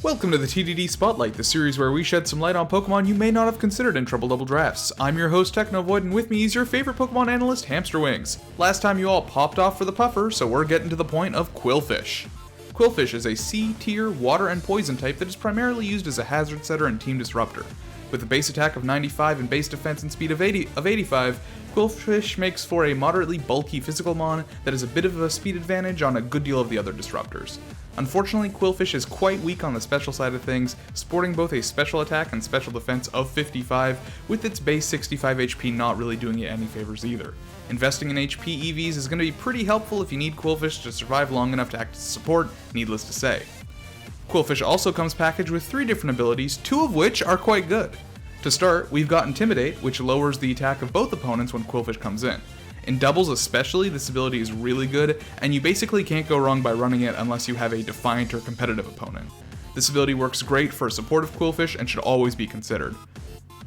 Welcome to the TDD Spotlight, the series where we shed some light on Pokemon you may not have considered in Trouble Double Drafts. I'm your host Technovoid, and with me is your favorite Pokemon analyst, Hamsterwings. Last time you all popped off for the puffer, so we're getting to the point of Qwilfish. Qwilfish is a C-tier water and poison type that is primarily used as a hazard setter and team disruptor. With a base attack of 95 and base defense and speed of 85, Qwilfish makes for a moderately bulky physical mon that has a bit of a speed advantage on a good deal of the other disruptors. Unfortunately, Qwilfish is quite weak on the special side of things, sporting both a special attack and special defense of 55, with its base 65 HP not really doing it any favors either. Investing in HP EVs is going to be pretty helpful if you need Qwilfish to survive long enough to act as support, needless to say. Qwilfish also comes packaged with 3 different abilities, 2 of which are quite good. To start, we've got Intimidate, which lowers the attack of both opponents when Qwilfish comes in. In doubles especially, this ability is really good, and you basically can't go wrong by running it unless you have a defiant or competitive opponent. This ability works great for a supportive Qwilfish and should always be considered.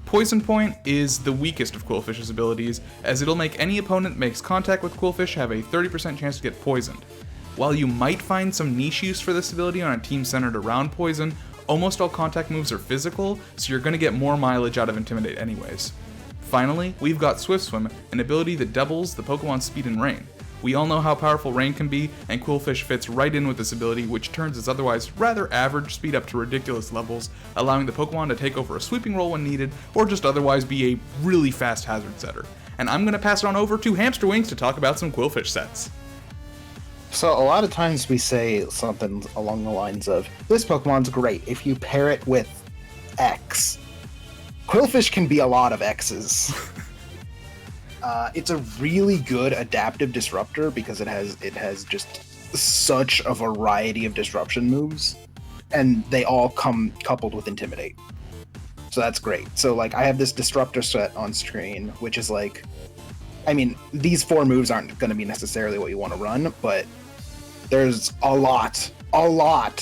Poison Point is the weakest of Qwilfish's abilities, as it'll make any opponent that makes contact with Qwilfish have a 30% chance to get poisoned. While you might find some niche use for this ability on a team centered around poison, almost all contact moves are physical, so you're going to get more mileage out of Intimidate anyways. Finally, we've got Swift Swim, an ability that doubles the Pokemon's speed in rain. We all know how powerful rain can be, and Qwilfish fits right in with this ability, which turns its otherwise rather average speed up to ridiculous levels, allowing the Pokemon to take over a sweeping role when needed, or just otherwise be a really fast hazard setter. And I'm going to pass it on over to Hamsterwings to talk about some Qwilfish sets. So a lot of times we say something along the lines of, this Pokemon's great if you pair it with X. Qwilfish can be a lot of X's. It's a really good adaptive disruptor because it has just such a variety of disruption moves, and they all come coupled with Intimidate. So that's great. So like I have this disruptor set on screen, which is like, I mean, these 4 moves aren't going to be necessarily what you want to run, but there's a lot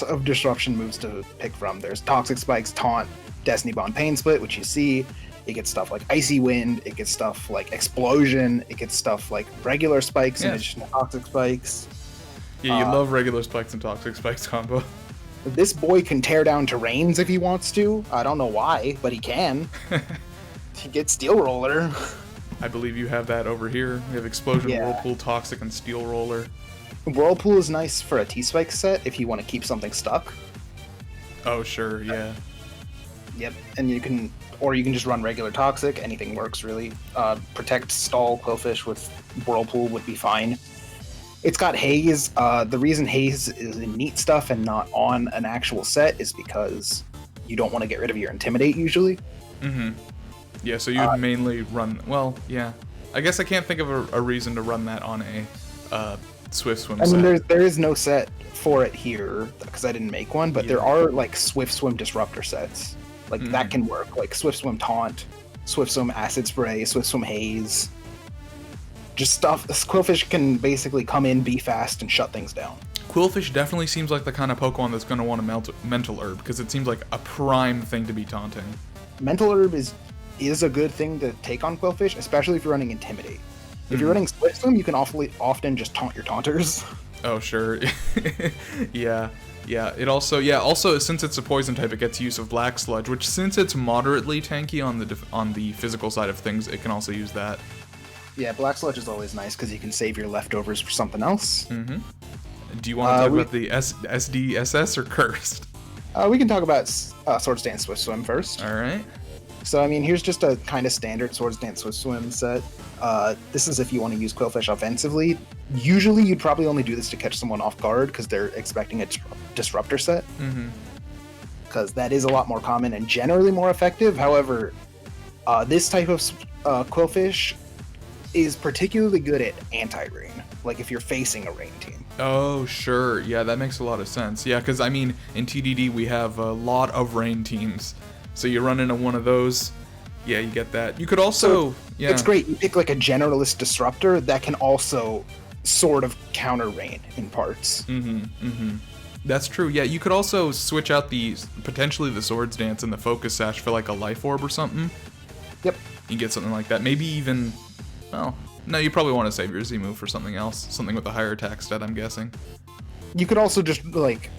of disruption moves to pick from. There's Toxic Spikes, Taunt, Destiny Bond Pain Split, which you see. It gets stuff like Icy Wind, it gets stuff like Explosion, it gets stuff like regular spikes in addition to Toxic Spikes. Yeah, you love regular spikes and Toxic Spikes combo. This boy can tear down terrains if he wants to. I don't know why, but he can. He gets Steel Roller. I believe you have that over here. We have Explosion, Yeah. Whirlpool, Toxic, and Steel Roller. Whirlpool is nice for a T-Spike set if you want to keep something stuck. Oh, sure, yeah. Yep, and you can just run regular Toxic. Anything works, really. Protect, Stall, Qwilfish with Whirlpool would be fine. It's got Haze. The reason Haze is in neat stuff and not on an actual set is because you don't want to get rid of your Intimidate, usually. Mm-hmm. Yeah, so you'd mainly run... Well, yeah. I guess I can't think of a reason to run that on a Swift Swim set. I mean, there is no set for it here, because I didn't make one, but there are, like, Swift Swim Disruptor sets. Like, that can work. Like, Swift Swim Taunt, Swift Swim Acid Spray, Swift Swim Haze. Just stuff. Qwilfish can basically come in, be fast, and shut things down. Qwilfish definitely seems like the kind of Pokemon that's going to want to Mental Herb, because it seems like a prime thing to be taunting. Mental Herb is a good thing to take on Qwilfish, especially if you're running Intimidate. If you're running Swift Swim, you can often just taunt your taunters. Oh, sure. Yeah. Yeah, it also since it's a poison type, it gets use of Black Sludge, which since it's moderately tanky on the physical side of things, it can also use that. Yeah, Black Sludge is always nice because you can save your leftovers for something else. Mm-hmm. Do you want to talk about the SDSS or Cursed? We can talk about Swords Dance Swift Swim first. All right. So, I mean, here's just a kind of standard Swords Dance Swift Swim set. This is if you want to use Qwilfish offensively. Usually, you'd probably only do this to catch someone off guard because they're expecting a disruptor set. Mm-hmm. Because that is a lot more common and generally more effective. However, this type of Qwilfish is particularly good at anti-rain. Like if you're facing a rain team. Oh, sure. Yeah, that makes a lot of sense. Yeah, because, I mean, in TDD, we have a lot of rain teams. So you run into one of those, yeah, you get that. You could also, yeah. It's great. You pick like a generalist disruptor that can also sort of counter rain in parts. That's true. Yeah, you could also switch out potentially the Swords Dance and the Focus Sash for like a Life Orb or something. Yep. You get something like that. Maybe even, well, no, you probably want to save your Z move for something else. Something with a higher attack stat, I'm guessing. You could also just like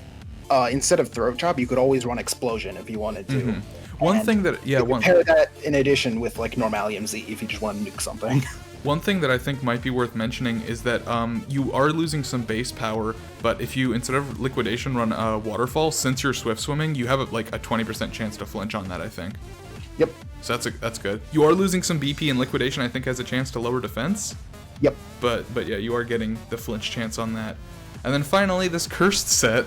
instead of Throat Chop, you could always run Explosion if you wanted to. Mm-hmm. One thing that, yeah, pair that in addition with like Normalium Z if you just want to nuke something. One thing that I think might be worth mentioning is that you are losing some base power, but if you, instead of Liquidation, run Waterfall, since you're Swift Swimming, you have like a 20% chance to flinch on that, I think. Yep. So that's good. You are losing some BP, and Liquidation, I think, has a chance to lower defense. Yep. But yeah, you are getting the flinch chance on that. And then finally, this Cursed set.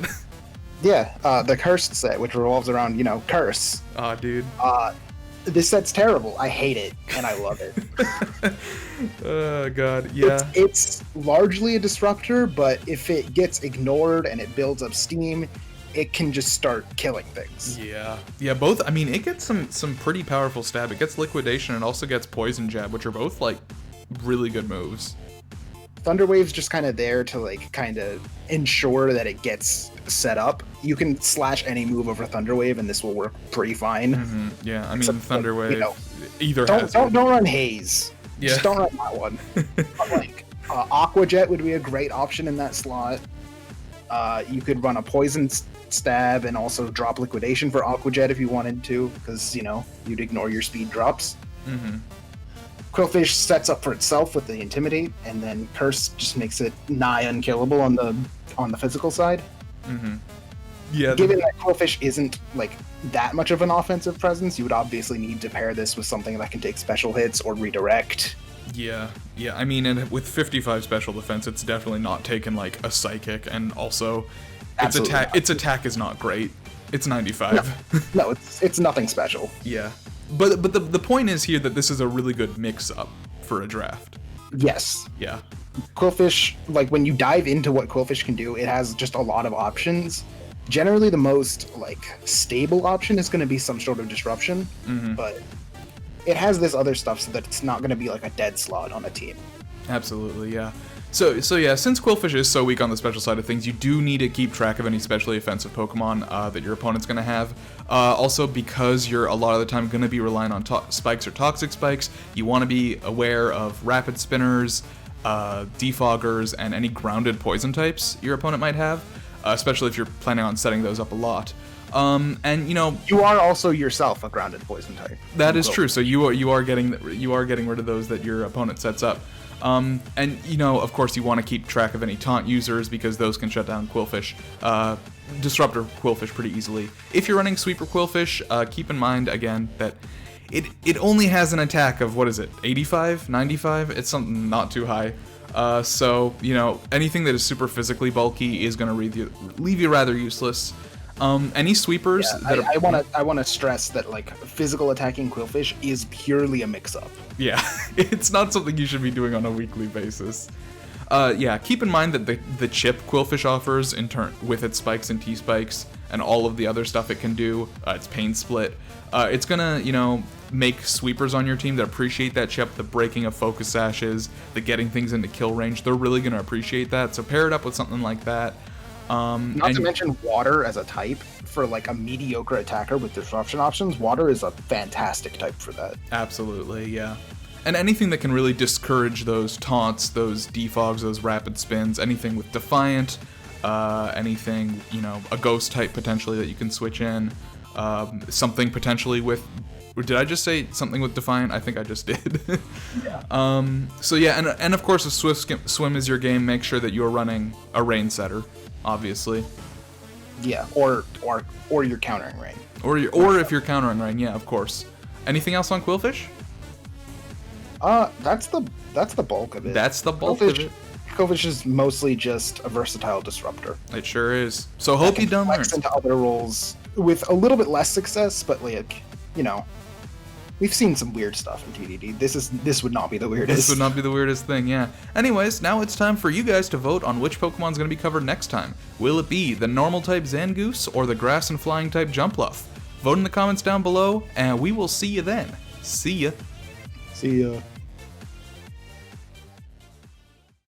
Yeah, the Cursed set, which revolves around, Curse. Aw, dude. This set's terrible. I hate it, and I love it. Oh, God, yeah. It's largely a disruptor, but if it gets ignored and it builds up steam, it can just start killing things. Yeah, both. I mean, it gets some pretty powerful stab. It gets Liquidation and also gets Poison Jab, which are both, like, really good moves. Thunderwave's just kind of there to, like, kind of ensure that it gets set up. You can slash any move over Thunderwave, and this will work pretty fine. Mm-hmm. Yeah, I mean, Except, Thunderwave either don't, has don't, it. don't run Haze. Yeah. Just don't run that one. But, like, Aqua Jet would be a great option in that slot. You could run a Poison Stab and also drop Liquidation for Aqua Jet if you wanted to, because, you'd ignore your speed drops. Mm-hmm. Qwilfish sets up for itself with the Intimidate, and then Curse just makes it nigh unkillable on the physical side. Mm-hmm. Yeah. Given that Qwilfish isn't like that much of an offensive presence, you would obviously need to pair this with something that can take special hits or redirect. Yeah. I mean, and with 55 special defense, it's definitely not taken like a psychic, and also its attack is not great. It's 95. No, it's nothing special. Yeah. But the point is here that this is a really good mix-up for a draft. Yes. Yeah. Qwilfish, like, when you dive into what Qwilfish can do, it has just a lot of options. Generally, the most, like, stable option is going to be some sort of disruption, but it has this other stuff so that it's not going to be, like, a dead slot on a team. Absolutely, yeah. So yeah, since Qwilfish is so weak on the special side of things, you do need to keep track of any specially offensive Pokemon that your opponent's going to have. Also, because you're a lot of the time going to be relying on spikes or toxic spikes, you want to be aware of rapid spinners, defoggers, and any grounded poison types your opponent might have, especially if you're planning on setting those up a lot. And you are also yourself a grounded poison type. That is true. So you are getting rid of those that your opponent sets up. And of course, you want to keep track of any taunt users because those can shut down Qwilfish, Disruptor Qwilfish pretty easily. If you're running Sweeper Qwilfish, keep in mind again that it only has an attack of, what is it, 85, 95? It's something not too high. So anything that is super physically bulky is going to leave you rather useless. Any sweepers that I want to stress that, like, physical attacking Qwilfish is purely a mix-up. Yeah, it's not something you should be doing on a weekly basis. Keep in mind that the chip Qwilfish offers in turn with its spikes and T-spikes and all of the other stuff it can do, its pain split, it's gonna, make sweepers on your team that appreciate that chip, the breaking of focus sashes, the getting things into kill range. They're really gonna appreciate that, so pair it up with something like that. Not to mention water as a type for, like, a mediocre attacker with disruption options. Water is a fantastic type for that. Absolutely, yeah. And anything that can really discourage those taunts, those defogs, those rapid spins, anything with Defiant, anything, a ghost type potentially that you can switch in, something potentially with... Did I just say something with Defiant? I think I just did. Yeah. And of course, if Swift Swim is your game, make sure that you're running a Rain Setter, obviously. Yeah, or you're countering Rain. Or if you're countering Rain, yeah, of course. Anything else on Qwilfish? That's the bulk of it. That's the bulk of it. Qwilfish is mostly just a versatile disruptor. It sure is. So hope you don't learn. Into other roles with a little bit less success, but, like, we've seen some weird stuff in TDD. This would not be the weirdest. This would not be the weirdest thing, yeah. Anyways, now it's time for you guys to vote on which Pokemon's going to be covered next time. Will it be the normal type Zangoose or the grass and flying type Jumpluff? Vote in the comments down below, and we will see you then. See ya. See ya.